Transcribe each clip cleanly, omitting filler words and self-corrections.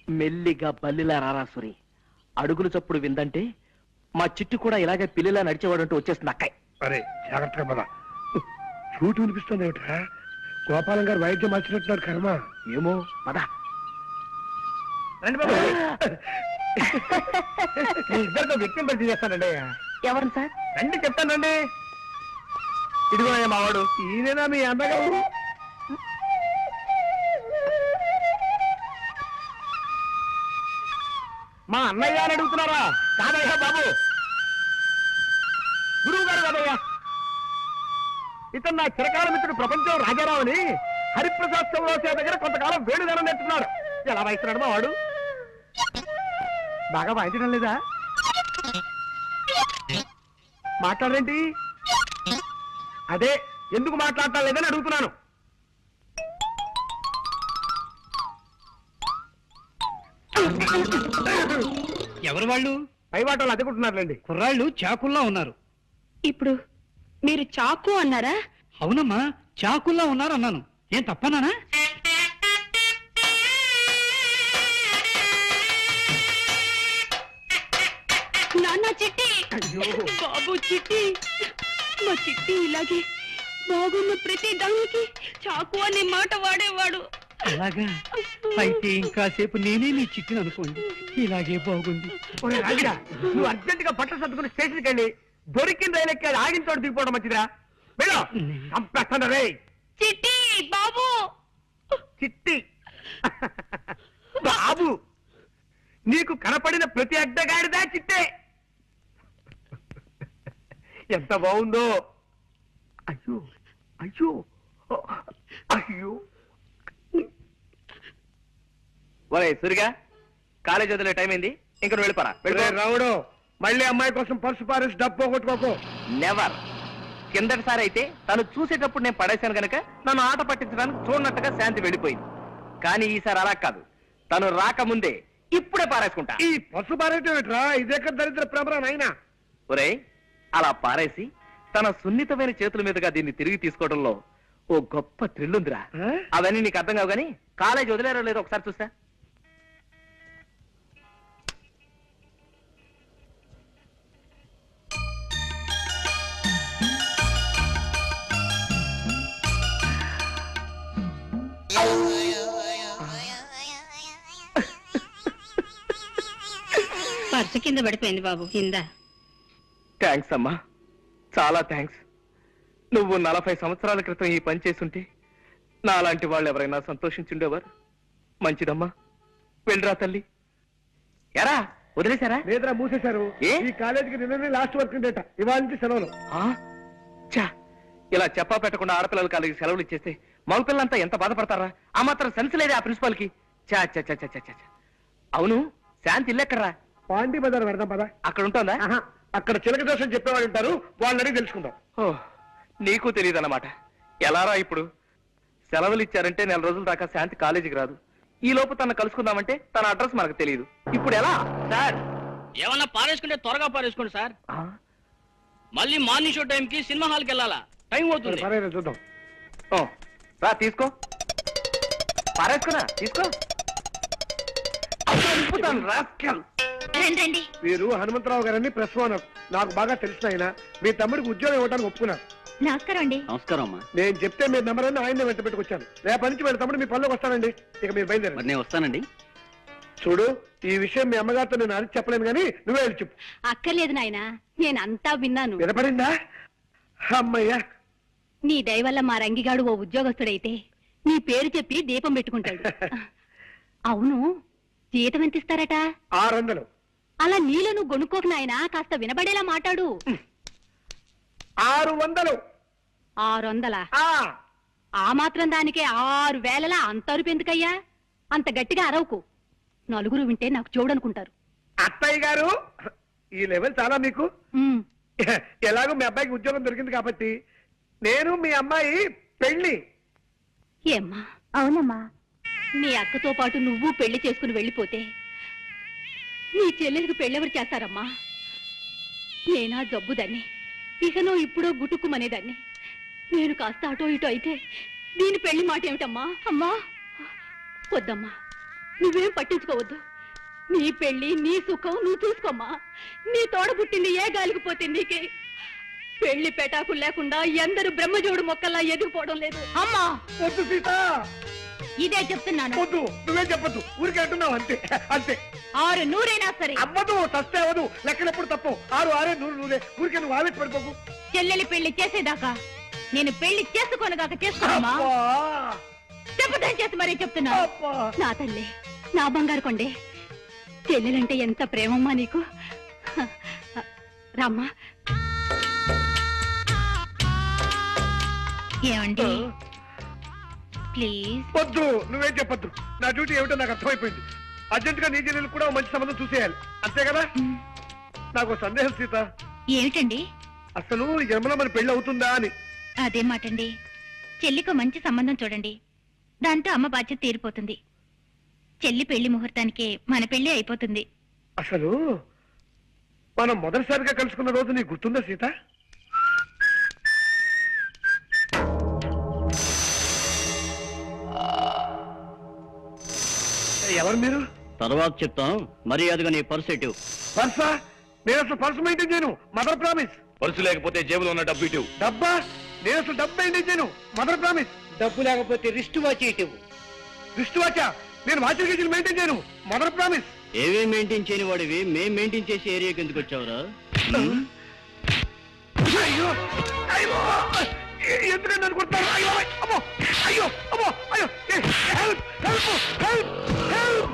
మెల్లిగా బల్లిలా రారాసురి, అడుగులు చప్పుడు విందంటే మా చిట్టు కూడా ఇలాగే పిల్లిలా నడిచేవాడంటూ వచ్చేస్తుంది అక్కయ్య. అరే జాగ్రత్తగా పద. చూటు వినిపిస్తుంది ఏమిట్రా? గోపాలం గారు వైద్యం మార్చినట్టున్నారు కర్మ. ఏమో పద. రండి బాబు. ఇద్దరితో వ్యక్తిని పరిచయం చేస్తానండి. ఎవరు సార్? రండి చెప్తానండి. ఇదిగో మావాడు. ఈయనేనా మీ అన్నగారు? మా అన్నయ్య అని అడుగుతున్నారా? కాదయ్యా బాబు, గురువు గారు కాదయ్యా. ఇతను నా చిరకాల మిత్రుడు ప్రపంచం రాజారావు అని హరిప్రసాద్ చౌరాసియా దగ్గర కొంతకాలం వేణుగానం నేర్చుకున్నాడు. ఎలా వాయిస్తున్నాడు మా వాడు? బాగా వాయించడం లేదా? మాట్లాడరేంటి? అదే ఎందుకు మాట్లాడటం లేదని అడుగుతున్నాను. ఎవరు వాళ్ళు? పై వాటలు అదుకుంటున్నారులేండి. కుర్రాళ్ళు చాకుల్లా ఉన్నారు. ఇప్పుడు మీరు చాకు అన్నారా? అవునమ్మా, చాకుల్లా ఉన్నారు అన్నాను. ఏం తప్పనానా? నాన్న చిట్టి, బాబు చిట్టి, మా చిట్టి ఇలాగే బాగున్న ప్రతి దానికి చాకు అనే మాట వాడేవాడు. అలాగా? అయితే ఇంకాసేపు నేనే నీ చిట్టిని అనుకోండి. ఇలాగే బాగుంది. నువ్వు అర్జెంట్ గా బట్టలు సర్దుకుని స్టేషన్కి వెళ్ళి దొరికిన రైలు ఎక్కి ఆగిన చోట దిగిపోవడం మంచిదిరా. వెళ్ళు. చంపేస్తాను రే. చిట్టి బాబు. చిట్టి బాబు, నీకు కనపడిన ప్రతి అడ్డగాడిదా చిట్టే. ఎంత బాగుందో. అయ్యో అయ్యో అయ్యో. ఒరే సురిగా, కాలేజ్ వదిలే టైం అయింది, ఇంక నువ్వు వెళ్ళిపోరా. రావుడు, మళ్ళీ అమ్మాయి కోసం పర్సు పారేసి డబ్బు పోగొట్టుకోకు. నెవర్. కిందటిసారి అయితే తను చూసేటప్పుడు నేను పడేశాను గనక నన్ను ఆట పట్టించడానికి చూడనట్టుగా శాంతి వెళ్ళిపోయింది. కానీ ఈసారి అలా కాదు, తను రాకముందే ఇప్పుడే పారేసుకుంటా. ఈ పర్సు పారేయటం ఏంట్రా? ఇదేక దరిద్ర ప్రమరా నాయనా. ఒరే, అలా పారేసి తన సున్నితమైన చేతుల మీదుగా దీన్ని తిరిగి తీసుకోవడంలో ఓ గొప్ప థ్రిల్ ఉందిరా. అవన్నీ నీకు అర్థం కావు గానీ కాలేజ్ వదిలేరో లేదో ఒకసారి చూస్తా. పర్సు కింద పడిపోయింది బాబు. కింద. థ్యాంక్స్ అమ్మా, చాలా థ్యాంక్స్. నువ్వు 40 సంవత్సరాల క్రితం ఈ పని చేసుంటే నాలాంటి వాళ్ళు ఎవరైనా సంతోషించుండేవారు. మంచిదమ్మా, వెళ్ళరా తల్లి. ఎరా వదిలేశారా? లేదురా, మూసేశారు. ఈ కాలేజీకి నిన్ననే లాస్ట్ వర్క్ డేట. ఇవాళ నుంచి సెలవులు. చా, ఇలా చెప్పా పెట్టకుండా ఆడపిల్లల కాలేజీకి సెలవులు ఇచ్చేస్తే మగపిల్లలంతా ఎంత బాధపడతారా? ఆ మాత్రం సెన్స్ లేదే ఆ ప్రిన్సిపాల్ కి. చా చా చా చా చా. అవును, శాంతి ఇల్లెక్కడరా? పాండి బజార్ పెడదాం పదా. అక్కడ ఉంటుందా? అక్కడ చిలక దోషం చెప్పేవాళ్ళు ఉంటారు, వాళ్ళని అడిగి తెలుసుకుందాం. ఓ, నీకు తెలియదు అన్నమాట. ఎలారా ఇప్పుడు? సెలవులు ఇచ్చారంటే 4 రోజుల దాకా శాంతి కాలేజీకి రాదు. ఈ లోపు తన కలుసుకుందామంటే తన అడ్రస్ మనకు తెలియదు. ఇప్పుడు ఎలా సార్? ఏమన్నా పారేసుకుంటే త్వరగా పారేసుకోండి సార్. మళ్ళీ మార్నింగ్ షో టైంకి సినిమా హాల్కి వెళ్ళాలా? టైం అవుతుంది. చూద్దాం. రా, తీసుకో. పారేసుకున్నా, తీసుకో. వీరు హనుమంతరావు గారని ప్రెస్ ఓనర్. నాకు బాగా తెలిసిన ఆయన. మీ తమ్ముడికి ఉద్యోగం ఇవ్వడానికి ఒప్పుకున్నారు. నమస్కారం అండి. నమస్కారం అమ్మా. నేను చెప్తే మీరు నెంబర్ అని ఆయన వెంట పెట్టుకొచ్చాను. రేపటి నుంచి వీళ్ళ తమ్ముడు మీ పనిలోకి వస్తానండి. ఇక మీరు బయలుదేరండి. నేను వస్తానండి. చూడు, ఈ విషయం మీ అమ్మగారితో నేను అడిగి చెప్పలేను, కానీ నువ్వే వెళ్ళి చెప్పు. అక్కర్లేదు నాయన, నేను అంతా విన్నాను. వినపడిందా? అమ్మయ్యా, నీ దయ వల్ల మా రంగిగాడు ఓ ఉద్యోగస్తుడైతే నీ పేరు చెప్పి దీపం పెట్టుకుంటాడు. అవును, జీతం ఎంత ఇస్తారట? 600. అలా నీలో నువ్వు గొనుక్కోకు నాయనా, కాస్త వినబడేలా మాట్లాడు. 600. 600? ఆ మాత్రం దానికే 6,000 అంత అరుపు ఎందుకయ్యా? అంత గట్టిగా అరవకు, నలుగురు వింటే నాకు చూడనుకుంటారు. అత్తయ్య గారు, ఈ లెవెల్ చాలా మీకు. ఎలాగో మీ అబ్బాయికి ఉద్యోగం దొరికింది కాబట్టి నేను మీ అమ్మాయి పెళ్లి. ఏమ్మా? అవునమ్మా. నీ అక్కతో పాటు నువ్వు పెళ్లి చేసుకుని వెళ్ళిపోతే నీ చెల్లెలకు పెళ్ళెవరు చేస్తారమ్మా? నేనా జబ్బుదాన్ని, ఇకనో ఇప్పుడో గుటుక్కుమనేదాన్ని. నేను కాస్త అటో ఇటో అయితే దీని పెళ్లి మాట ఏమిటమ్మా? అమ్మా వద్దమ్మా, నువ్వేం పట్టించుకోవద్దు. నీ పెళ్లి నీ సుఖం నువ్వు చూసుకోమ్మా. నీ తోడ పుట్టింది ఏ గాలికి పోతే నీకే. పెళ్లి పెటాకులు లేకుండా ఎందరు బ్రహ్మజోడు మొక్కల్లా ఎదిగిపోవడం లేదు. అమ్మా వద్దు సీత, ఇదే చెప్తున్నాను. వద్దు, నువ్వేం చెప్పొద్దు, ఊరికే అంటున్నావు అంతే అంతే. 6 నూరైనా సరే. అవ్వదు, తస్తే అవ్వదు, లెక్కలెప్పుడు తప్పు. 6 6 100 100, ఊరికే నువ్వు ఆవేశ పడిపోకు. చెల్లెలి పెళ్లి చేసేదాకా నేను పెళ్లి చేసుకోనుగాక చేసుకోమ్మా. చెప్పదని చేసి మరీ చెప్తున్నా. నా తల్లి, నా బంగారు కొండే, చెల్లెలంటే ఎంత ప్రేమమ్మా నీకు. రామ్మా. ఏమండి ప్లీజ్. వద్దు, నువ్వేం చెప్పొద్దు. నా డ్యూటీ ఏమిటో నాకు అర్థమైపోయింది. అర్జెంట్ గా నీ చెల్లెలు కూడా ఓ మంచి సంబంధం చూసేయాలి, అంతే కదా? నాకు సందేహం సీత. ఏమిటండి? అసలు ఈ జన్మలో మన పెళ్లి అవుతుందా అని. అదే మాటండి. చెల్లికి మంచి సంబంధం చూడండి, దాంతో అమ్మ బాధ్యత తీరిపోతుంది. చెల్లి పెళ్లి ముహూర్తానికే మన పెళ్లి అయిపోతుంది. అసలు మనం మొదటిసారిగా కలుసుకున్న రోజు నీకు గుర్తుందా సీత? ఎవరు మీరు? తర్వాత చెప్తాను, మర్యాదగా నీ పర్స్ ఎటు. పర్సా? నేను అసలు పర్సు మెయింటైన్ చేయను, మదర్ ప్రామిస్. పర్సు లేకపోతే జేబులో ఉన్న డబ్బు ఇటు. డబ్బా? నేను అసలు డబ్బు మెయింటైన్ చేయను, మదర్ ప్రామిస్. డబ్బు లేకపోతే రిస్ట్ వాచ్ ఇటు. దృష్టి వాచా? నేను వాచర్ గేజీలు మెయింటైన్ చేయను, మదర్ ప్రామిస్. ఏవే మెయింటైన్ చేయని వాడివి మేం మెయింటైన్ చేసే ఏరియాకి ఎందుకు వచ్చావురా? అయ్యో అయ్యో, ఎందుకంటే నన్ను కొడతారు? అయ్యో అమ్మో, అయ్యో అమ్మో, అయ్యో, హెల్ప్ హెల్ప్ హెల్ప్ హెల్ప్.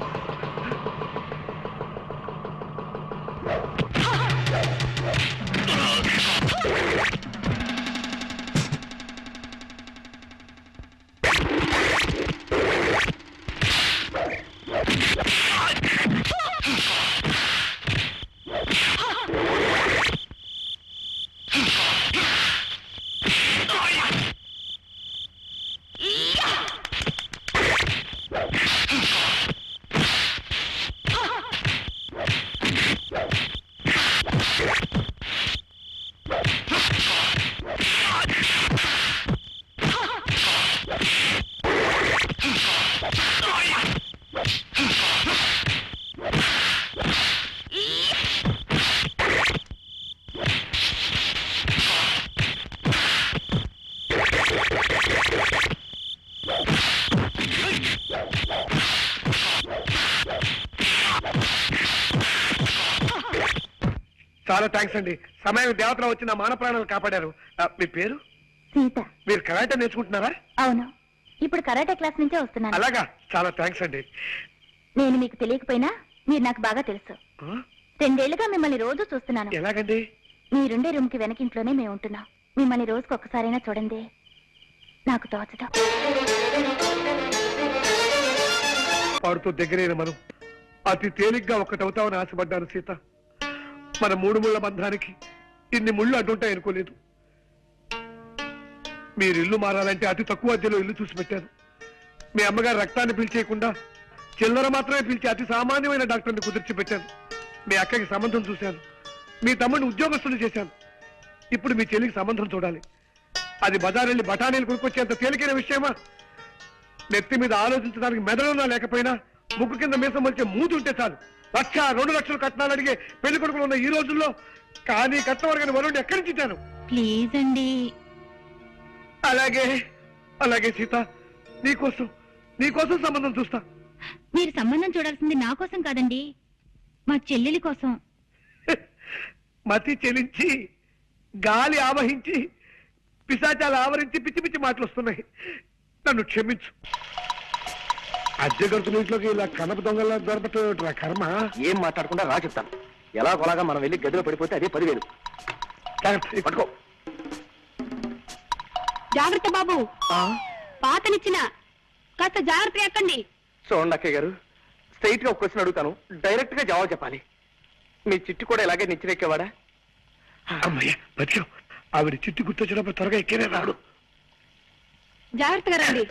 చాలా థ్యాంక్స్ అండి. సమయం దేవతలో వచ్చి నా మాన ప్రాణాలు కాపాడారు. మీ పేరు? సీత. మీరు కరాటే నేర్చుకుంటున్నారా? అవును, ఇప్పుడు కరాటే క్లాస్ నుంచే వస్తున్నాను. అలాగా, చాలా థ్యాంక్స్ అండి. నేను మీకు తెలియకపోయినా మీరు నాకు బాగా తెలుసు. 2 ఏళ్లుగా మిమ్మల్ని రోజు చూస్తున్నాను. ఎలాగండి? మీరుండే రూమ్ కి వెనకింట్లోనే మేము ఉంటున్నాం. మిమ్మల్ని రోజుకు ఒక్కసారైనా చూడండి, నాకు తోచదు. పాడుతూ దగ్గరైన మనం అతి తేలిగ్గా ఒక్కటవుతామని ఆశపడ్డాను సీత. మన 3 ముళ్ళ బంధానికి ఇన్ని ముళ్ళు అడ్డుంటాయి అనుకోలేదు. మీరు ఇల్లు మారాలంటే అతి తక్కువ అద్దెలో ఇల్లు చూసి పెట్టాను. మీ అమ్మగారు రక్తాన్ని పిలిచేయకుండా చిల్లర మాత్రమే పిలిచి అతి సామాన్యమైన డాక్టర్ని కుదిర్చి పెట్టాను. మీ అక్కకి సంబంధం చూశాను, మీ తమ్ముడిని ఉద్యోగస్తులు చేశాను. ఇప్పుడు మీ చెల్లికి సంబంధం చూడాలి. అది బజారెళ్ళి బఠానీలు కొనుక్కొచ్చేంత తేలికైన విషయమా? నెత్తి మీద ఆలోచించడానికి మెదడున్నా లేకపోయినా ముక్కు కింద మీసం వచ్చే మూతుంటే చాలు 1,00,000, 2 లక్షలు కట్నాలు అడిగే పెళ్లి కొడుకులు ఉన్న ఈ రోజుల్లో కానీ కట్నవర్గాన్ని వరుణ్ ఎక్కడి నుంచి ఇచ్చాను? ప్లీజ్ అండి. అలాగే అలాగే సీత, నీకోసం సంబంధం చూస్తా. మీరు సంబంధం చూడాల్సింది నా కోసం కాదండి, మా చెల్లెలి కోసం. మతి చెలించి గాలి ఆవహించి పిశాచాలు ఆవరించి పిచ్చి పిచ్చి మాటలు వస్తున్నాయి. నన్ను క్షమించు. అద్దె గడుతున్న ఇంట్లోకి ఇలా కనప దొంగలా దొరకటం కర్మ. ఏం మాట్లాడకుండా రా చెప్తాను. ఎలాగోలాగా మనం వెళ్ళి గదిలో పడిపోతే అదే 10,000. పట్టుకో. జాగ్రత్త బాబు, పాతనిచ్చిన కాస్త జాగ్రత్త ఎక్కండి. చూడండి అక్కయ్య గారు, స్ట్రైట్ గా ఒక క్వశ్చన్ అడుగుతాను, డైరెక్ట్ గా జవాబు చెప్పాలి. మీ చిట్టు కూడా ఇలాగే నిచ్చిరెక్కేవాడా? అమ్మయ్య బతికావు. ఆవిడ చిట్టు గుర్తొచ్చినప్పుడు త్వరగా ఎక్కేనే రాడు. జాగ్రత్తగా రండి,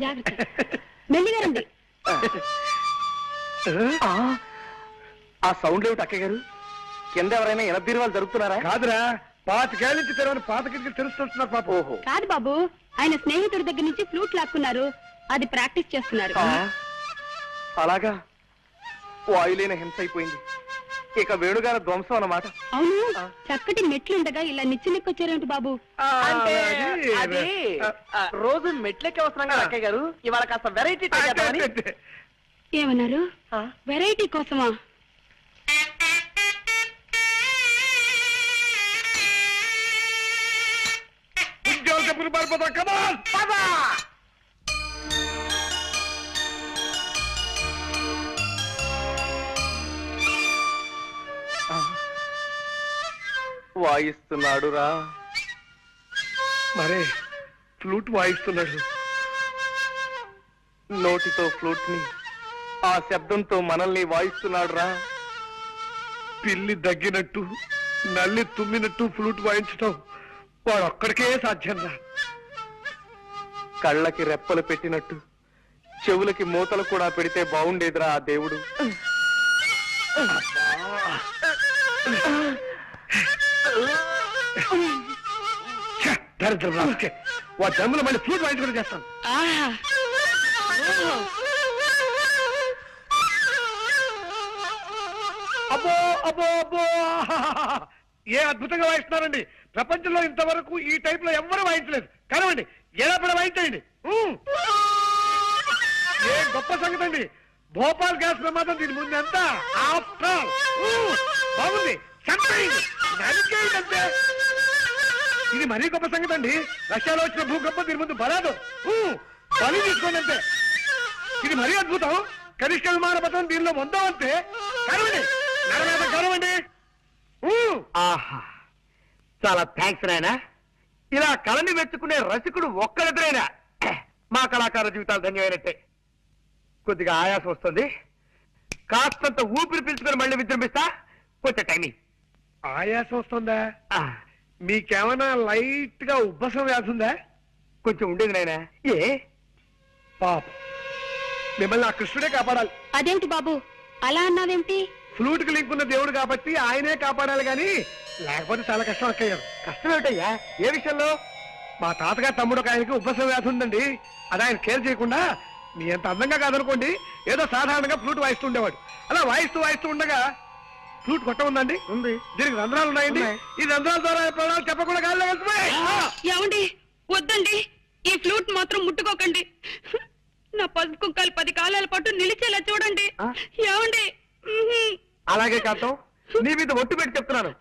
జాగ్రత్త, మెల్లిగా రండి. ఆ సౌండ్ ఏమిటి అక్కయ్య గారు? కింద ఎవరైనా ఎనబీరువాలు జరుగుతున్నారా? కాదురా, 25 ఏళ్ళ నుంచి తెరవని పాత కిటికీలు తెలుస్తున్నారు పాప. ఓహో, కాదు బాబు, ఆయన స్నేహితుడి దగ్గర నుంచి ఫ్లూట్ లాక్కున్నారు, అది ప్రాక్టీస్ చేస్తున్నారు. అలాగా వాయులేని హింస అయిపోయింది. ఇక వేణుగారి ధ్వంసం అన్నమాట. అవును, చక్కటి మెట్లుండగా ఇలా నిచ్చెనెక్కొచ్చారేమిటి బాబు? అంటే అది, రోజు మెట్లెక్కి వస్తున్నాం కదా అక్కయ్య గారు, ఇవాళ కాస్త వెరైటీ ఏమన్నారు? వెరైటీ కోసమా? ఉద్యోగ చెప్పులు పారిపోతా. కమాన్ వాయిస్తున్నాడు రా. మరే ఫ్లూట్ వాయిస్తున్నాడు. నోటితో ఫ్లూట్ ని ఆ శబ్దంతో మనల్ని వాయిస్తున్నాడు రా. పిల్లి దగ్గినట్టు నల్లి తుమ్మినట్టు ఫ్లూట్ వాయించటం వాడు ఒక్కడికే సాధ్యం రా. కళ్ళకి రెప్పలు పెట్టినట్టు చెవులకి మూతలు కూడా పెడితే బాగుండేదిరా ఆ దేవుడు. దరిద్రం రాకే వా జన్మలో మళ్ళీ ఫ్లూట్ వాయించుకుంటూ చేస్తాను. అబ్బో అబ్బో అబ్బో, ఏ అద్భుతంగా వాయిస్తున్నారండి. ప్రపంచంలో ఇంతవరకు ఈ టైప్ లో ఎవ్వరూ వాయించలేదు. కనవండి, ఎలా పడ వాయించండి. ఏ గొప్ప సంగతి అండి. భోపాల్ గ్యాస్ ప్రమాదం దీని ముందు ఎంత బాగుంది. నరికేయండి. ఇది మరీ గొప్ప సంగతి అండి. రష్యాలో వచ్చిన భూకంపం దీని ముందు బలాదు. బలి తీసుకోండి అంతే. ఇది మరీ అద్భుతం. కనిష్ట విమాన పథకం దీనిలో వందో అంతే. కరవండి, కరవండి. ఆహా, చాలా థ్యాంక్స్ నాయనా. ఇలా కళని మెచ్చుకునే రసికుడు ఒక్కరిద్దరైనా మా కళాకార జీవితాలు ధన్యమైనట్టే. కొద్దిగా ఆయాసం వస్తుంది, కాస్తంత ఊపిరి పీల్చుకొని మళ్ళీ విజృంభిస్తా. కొంచెం టైమింగ్. ఆయాసం వస్తుందా? మీకేమైనా లైట్ గా ఉబ్బసం వ్యాధి ఉందా? కొంచెం ఉండేది నాయనా. ఏ పాప, మిమ్మల్ని ఆ కృష్ణుడే కాపాడాలి. అదేమిటి బాబు అలా అన్నావేమిటి? ఫ్లూట్ కి లింక్ ఉన్న దేవుడు కాబట్టి ఆయనే కాపాడాలి గాని లేకపోతే చాలా కష్టం అక్కయ్యారు. కష్టం ఏమిటయ్యా? ఏ విషయంలో? మా తాతగారు తమ్ముడు ఒక ఆయనకి ఉబ్బసం వ్యాధి ఉందండి. అది ఆయన కేర్ చేయకుండా మీ ఎంత అందంగా కాదనుకోండి ఏదో సాధారణంగా ఫ్లూట్ వాయిస్తూ ఉండేవాడు. అలా వాయిస్తూ వాయిస్తూ ఉండగా ఫ్లూట్ కొట్ట ఉందండి. ఉంది. దీనికి రంధ్రాలు ఉన్నాయండి. ఈ రంధ్రాల ద్వారా ప్రాణాలు చెప్పకుండా గాల్లో వెళ్తున్నాయి. ఏమండి, వద్దండి, ఈ ఫ్లూట్ మాత్రం ముట్టుకోకండి. నా పసుపు కుక్కలు 10 కాలాల పాటు నిలిచేలా చూడండి. ఏమండి? అలాగే కాంతం, నీ మీద ఒట్టు పెట్టి చెప్తున్నాను,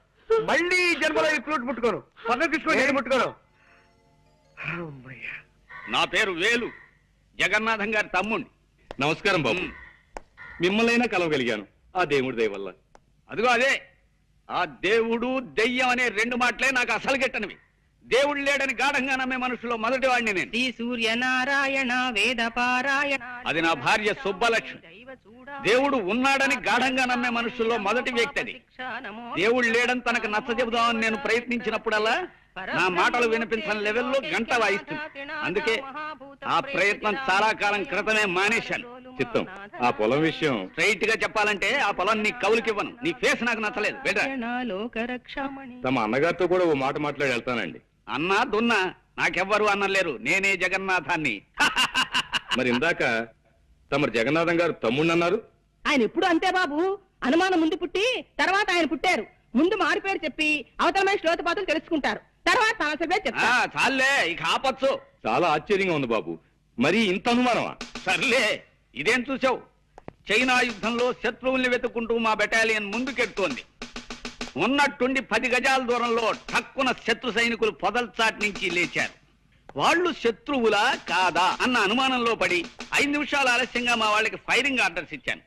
మళ్ళీ ఈ జన్మలో ఈ ఫ్లూట్ ముట్టుకోను. పక్కన తీసుకోండి. నేను ముట్టుకోను. అమ్మయ్య. నా పేరు వేలు, జగన్నాథం గారి తమ్ముణ్ణి. నమస్కారం బాబు. మిమ్మల్నైనా కలవగలిగాను ఆ దేవుడి దయ వల్ల. అదిగో అదే, ఆ దేవుడు దెయ్యం అనే 2 మాటలే నాకు అసలు గిట్టనివి. దేవుడు లేడని గాఢంగా నమ్మే మనుషులో మొదటి వాడిని నేను. శ్రీ సూర్యనారాయణ వేద పారాయణ. అది నా భార్య సుబ్బలక్ష్మి. దేవుడు ఉన్నాడని గాఢంగా నమ్మే మనుషుల్లో మొదటి వ్యక్తి అది. దేవుడు లేడని తనకు నచ్చ చెబుదామని నేను ప్రయత్నించినప్పుడల్లా నా మాటలు వినిపించని లెవెల్లో గంట వాయిస్తుంది. అందుకే ఆ ప్రయత్నం చాలా కాలం క్రితమే మానేశాను. చిత్తం, ఆ పొలం విషయం స్ట్రైట్ గా చెప్పాలంటే ఆ పొలం నీ కవులకివ్వను. నీ ఫేస్ నాకు నచ్చలేదు. వెళ్ళరా. లోకరక్షమణి. తమ అన్నగారితో కూడా ఓ మాట మాట్లాడి వెళ్తానండి. అన్నా దున్నా నాకెవ్వరు అన్నలేరు. నేనే జగన్నాథాన్ని. మరి ఇందాక తమరు జగన్నాథం గారు తమ్ముడు అన్నారు. ఆయన ఎప్పుడు అంతే బాబు. అనుమానం ముందు పుట్టి తర్వాత ఆయన పుట్టారు. ముందు మారు పేరు చెప్పి అవతల మనిషి లోతుపాతులు తెలుసుకుంటారు. తర్వాత సమస్య పేరు చెప్తారు. చాలే, ఇక ఆపచ్చు. చాలా ఆశ్చర్యంగా ఉంది బాబు. మరి ఇంత అనుమానమా? సర్లే, ఇదేం చూసావు? చైనా యుద్ధంలో శత్రువుల్ని వెతుక్కుంటూ మా బెటాలియన్ ముందుకెడుతోంది. ఉన్నట్టుండి 10 గజాల దూరంలో ఠక్కున శత్రు సైనికులు పొదల్చాటి నుంచి లేచారు. వాళ్ళు శత్రువులా కాదా అన్న అనుమానంలో పడి 5 నిమిషాలు ఆలస్యంగా మా వాళ్ళకి ఫైరింగ్ ఆర్డర్స్ ఇచ్చాను.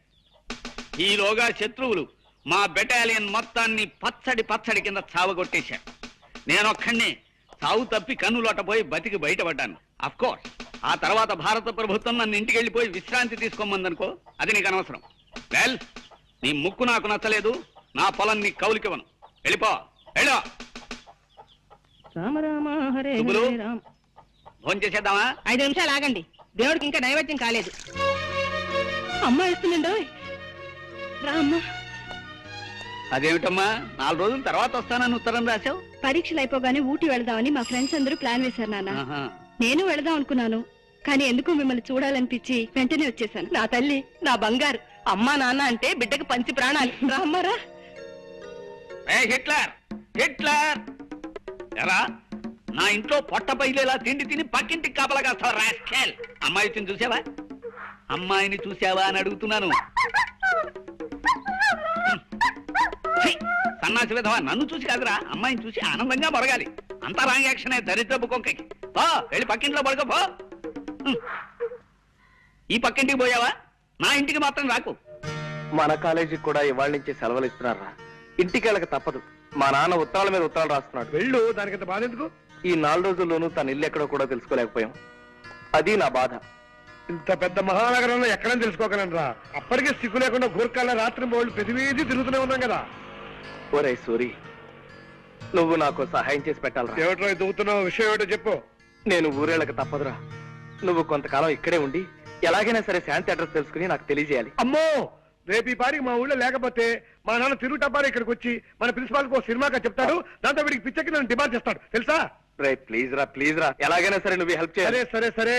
ఈలోగా శత్రువులు మా బెటాలియన్ మొత్తాన్ని పచ్చడి కింద చావగొట్టేశారు. నేనొక్కడినే చావు తప్పి కన్నులోటపోయి బతికి బయటపడ్డాను. అఫ్కోర్స్ ఆ తర్వాత భారత ప్రభుత్వం నన్ను ఇంటికి వెళ్ళిపోయి విశ్రాంతి తీసుకోమందనుకో, అది నీకు అనవసరం. వెల్, నీ ముక్కు నాకు నచ్చలేదు, నా పొలం నీ కౌలికివ్వను. వెళ్ళిపో, వెళ్ళో. రామ రామ హరే శుభులు. హరే రామ. ఫోన్ చేసేద్దామా? 5 నిమిషాలు ఆగండి, దేవుడికి ఇంకా నైవేద్యం కాలేదు. అమ్మ వేస్తుందండో. రా అమ్మా. అదేమిటమ్మా, 4 రోజుల తర్వాత వస్తానని ఉత్తరం రాశావు? పరీక్షలు అయిపోగానే ఊటీ వెళదామని మా ఫ్రెండ్స్ అందరూ ప్లాన్ వేశారు నాన్న. ఆహా. నేను వెళదాం అనుకున్నాను, కానీ ఎందుకు మిమ్మల్ని చూడాలనిపించి వెంటనే వచ్చేసాను. నా తల్లి, నా బంగారు, అమ్మా నాన్న అంటే బిడ్డకు పంచి ప్రాణాలు. రామ్మారా. హిట్లర్ హిట్లర్ ఎరా, నా ఇంట్లో పొట్ట బయలేలా తిండి తిని పక్కింటికి కాపలా కాస్తావు రాస్కెల్. అమ్మాయిని చూసావా? అమ్మాయిని చూసావా అని అడుగుతున్నాను. ఛీ, సన్నాసి విధవా, నన్ను చూసి కాదురా, అమ్మాయిని చూసి ఆనందంగా మొరగాలి. అంతా రాంగ్ యాక్షనే, దరిద్రపు కొంకకి. పో, వెళ్ళి పక్కింట్లో పడుకో పో. ఈ పక్కింటికి పోయావా? నా ఇంటికి మాత్రం రాకు. మన కాలేజీకి కూడా ఇవాళ నుంచి సెలవులు ఇస్తున్నారా? ఇంటికి వెళ్ళక తప్పదు. మా నాన్న ఉత్తరాల మీద ఉత్తరాలు రాస్తున్నాడు. వెళ్ళు, దానికంత బాధ ఎందుకు? ఈ 4 రోజుల్లోనూ తన ఇల్లు ఎక్కడో కూడా తెలుసుకోలేకపోయాం. అది నా బాధ. ఇంత పెద్ద మహానగరంలో ఎక్కడని తెలుసుకోగలనరా? అప్పటికే సిగ్గు లేకుండా గోర్ఖాల రాత్రి బోళ్ళు ప్రతివేది తిరుగుతూనే ఉన్నాం కదా. ఒరే సూరి, నువ్వు నాకు సహాయం చేసి పెట్టాలరా. ఏమిటో దువ్వుతున్నావు, విషయం ఏమిటో చెప్పు. నేను ఊరేళ్ళకి తప్పదురా. నువ్వు కొంతకాలం ఇక్కడే ఉండి ఎలాగైనా సరే శాంతి అడ్రస్ తెలుసుకుని నాకు తెలియజేయాలి. అమ్మో, రేపు ఈ పారికి మా ఊళ్ళో లేకపోతే మా నాన్న తిరుగుటబ్బారి ఇక్కడికి వచ్చి మన ప్రిన్సిపాల్ కు సినిమాగా చెప్తాడు. దాంతో వీడికి పిచ్చెక్కి నన్ను డిమాండ్ చేస్తాడు, తెలుసా? రే ప్లీజ్ రా, ఎలాగైనా సరే నువ్వు హెల్ప్ చేయాలి. సరే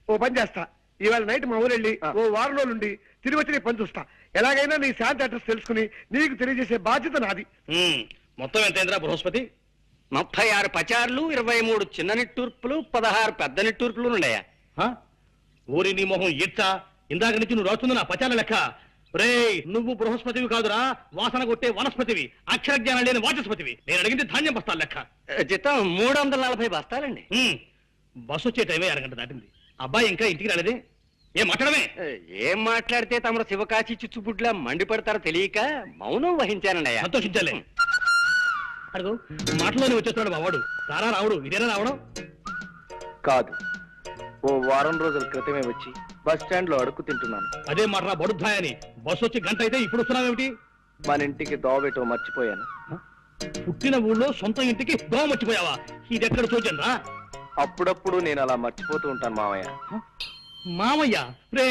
ఓ పని చేస్తా. ఇవాళ నైట్ మా ఊరు వెళ్ళి ఓ వారం రోజుల నుండి తిరిగి వచ్చి నీ పని చూస్తా. ఎలాగైనా నీ శాంతి అడ్రస్ తెలుసుకుని నీకు తెలియజేసే బాధ్యత నాది. మొత్తం ఎంతైందిరా బృహస్పతి? 36 పచార్లు, 23 చిన్న నిట్టూర్పులు, 16 పెద్ద నిట్టూర్పులు ఉన్నాయా? ఊరి నీ మొహం ఈడ్చా, ఇందాక నుంచి నువ్వు రాస్తుంది నా పచాల లెక్క. రే, నువ్వు బృహస్పతివి కాదురా, వాసన కొట్టే వనస్పతివి, అక్షర జ్ఞానం లేని వాచస్పతివి. నేను అడిగింది ధాన్యం బస్తాల లెక్క. జీతం 340 బస్తాలండి. బస్సు వచ్చే టైమే 1 గంట దాటింది. అబ్బాయి ఇంకా ఇంటికి రాలేదే? ఏం మాట్లాడమే? ఏం మాట్లాడితే తమరు శివకాశి చిచ్చుపుడ్లా మండిపడతారో తెలియక మౌనం వహించానండి. సంతోషించాలే. అడుగు, మాటలోనే వచ్చేస్తున్నాడు మా వాడు. రారా రావుడు, ఇదేనా రావడం? కాదు, ఓ వారం రోజుల క్రితమే వచ్చి బస్ స్టాండ్ లో అడుక్కు తింటున్నాను. అదే మాట్రా బడుద్దాయని. బస్సు వచ్చి గంట అయితే ఇప్పుడు వస్తున్నావేమిటి? మన ఇంటికి దోవబెట్టో మర్చిపోయాను. పుట్టిన ఊళ్ళో సొంత ఇంటికి దోమ మర్చిపోయావా? ఇదెక్కడ చూచాను రా. అప్పుడప్పుడు నేను అలా మర్చిపోతూ ఉంటాను మావయ్య. మామయ్య, రే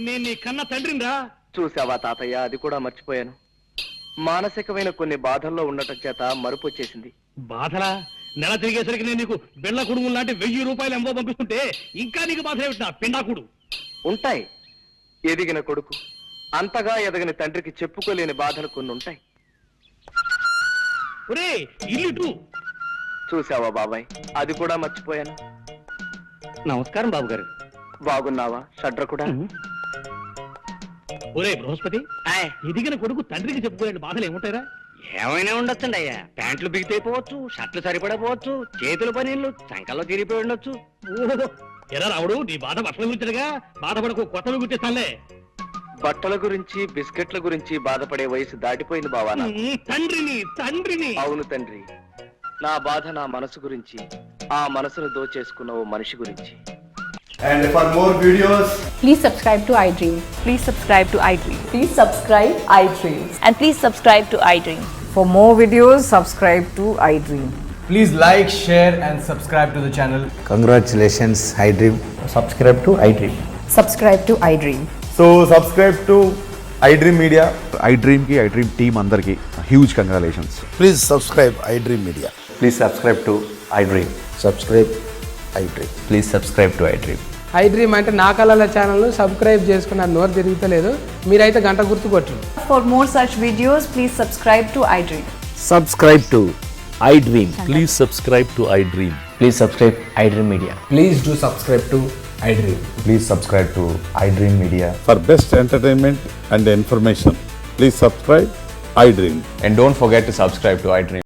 నేను నీ కన్న తండ్రిని రా. చూసావా తాతయ్య, అది కూడా మర్చిపోయాను. మానసికమైన కొన్ని బాధల్లో ఉండటం చేత మరుపు వచ్చేసింది. బాధలా? నెల తిరిగేసరికి నేను నీకు బెళ్ళ కుడుము లాంటి 1000 రూపాయలు ఎంబో పంపిస్తుంటే ఇంకా నీకు బాధ ఏమిటి నా పిండాకుడు? ఉంటాయి. ఎదిగిన కొడుకు అంతగా ఎదగని తండ్రికి చెప్పుకోలేని బాధలు కొన్ని ఉంటాయి. ఒరే, ఇల్లు చూసావా బాబాయ్, అది కూడా మర్చిపోయాను. నమస్కారం బాబు గారు. బాగున్నావా షడ్ర కూడా? ఒరే బృహస్పతి, ఎదిగిన కొడుకు తండ్రికి చెప్పుకోలేని బాధలు ఏముంటాయిరా? ఏమైనా ఉండొచ్చండి అయ్యా. ప్యాంట్లు బిగితైపోవచ్చు, షర్ట్లు సరిపడపోవచ్చు, చేతుల పనీళ్ళు చంకల్లో తిరిగిపోయి ఉండొచ్చు. ఓహో, ఎలా రావుడు, నీ బాధ బట్టల గురించగా? బాధపడకు, కొత్తవి గుర్తిస్తానులే. బట్టల గురించి బిస్కెట్ల గురించి బాధపడే వయసు దాటిపోయింది బావా నాకు. తండ్రిని. అవును తండ్రి, నా బాధ నా మనసు గురించి, ఆ మనసును దోచేసుకున్న ఓ మనిషి గురించి. And for more videos, please subscribe to iDream. Please subscribe to iDream. Please subscribe iDream. And please subscribe to iDream. For more videos, subscribe to iDream. please like, share and subscribe to the channel. Congratulations, iDream. Subscribe to iDream. Subscribe to iDream. So subscribe to iDream Media. iDream ki iDream team andarki huge congratulations. Please subscribe iDream Media. Please subscribe to iDream. Subscribe iDream. Please subscribe to iDream. iDream అంటే నా కళల ఛానల్ను subscribe చేసుకున్న నోరు తిరుగుతలేదు. మీరైతే గంట గుర్తు కొట్టండి. For more such videos, please subscribe to iDream. Subscribe to iDream. Please subscribe to iDream. Please subscribe iDream Media. Please do subscribe to iDream. Please subscribe to iDream Media. For best entertainment and information, please subscribe iDream. And don't forget to subscribe to iDream.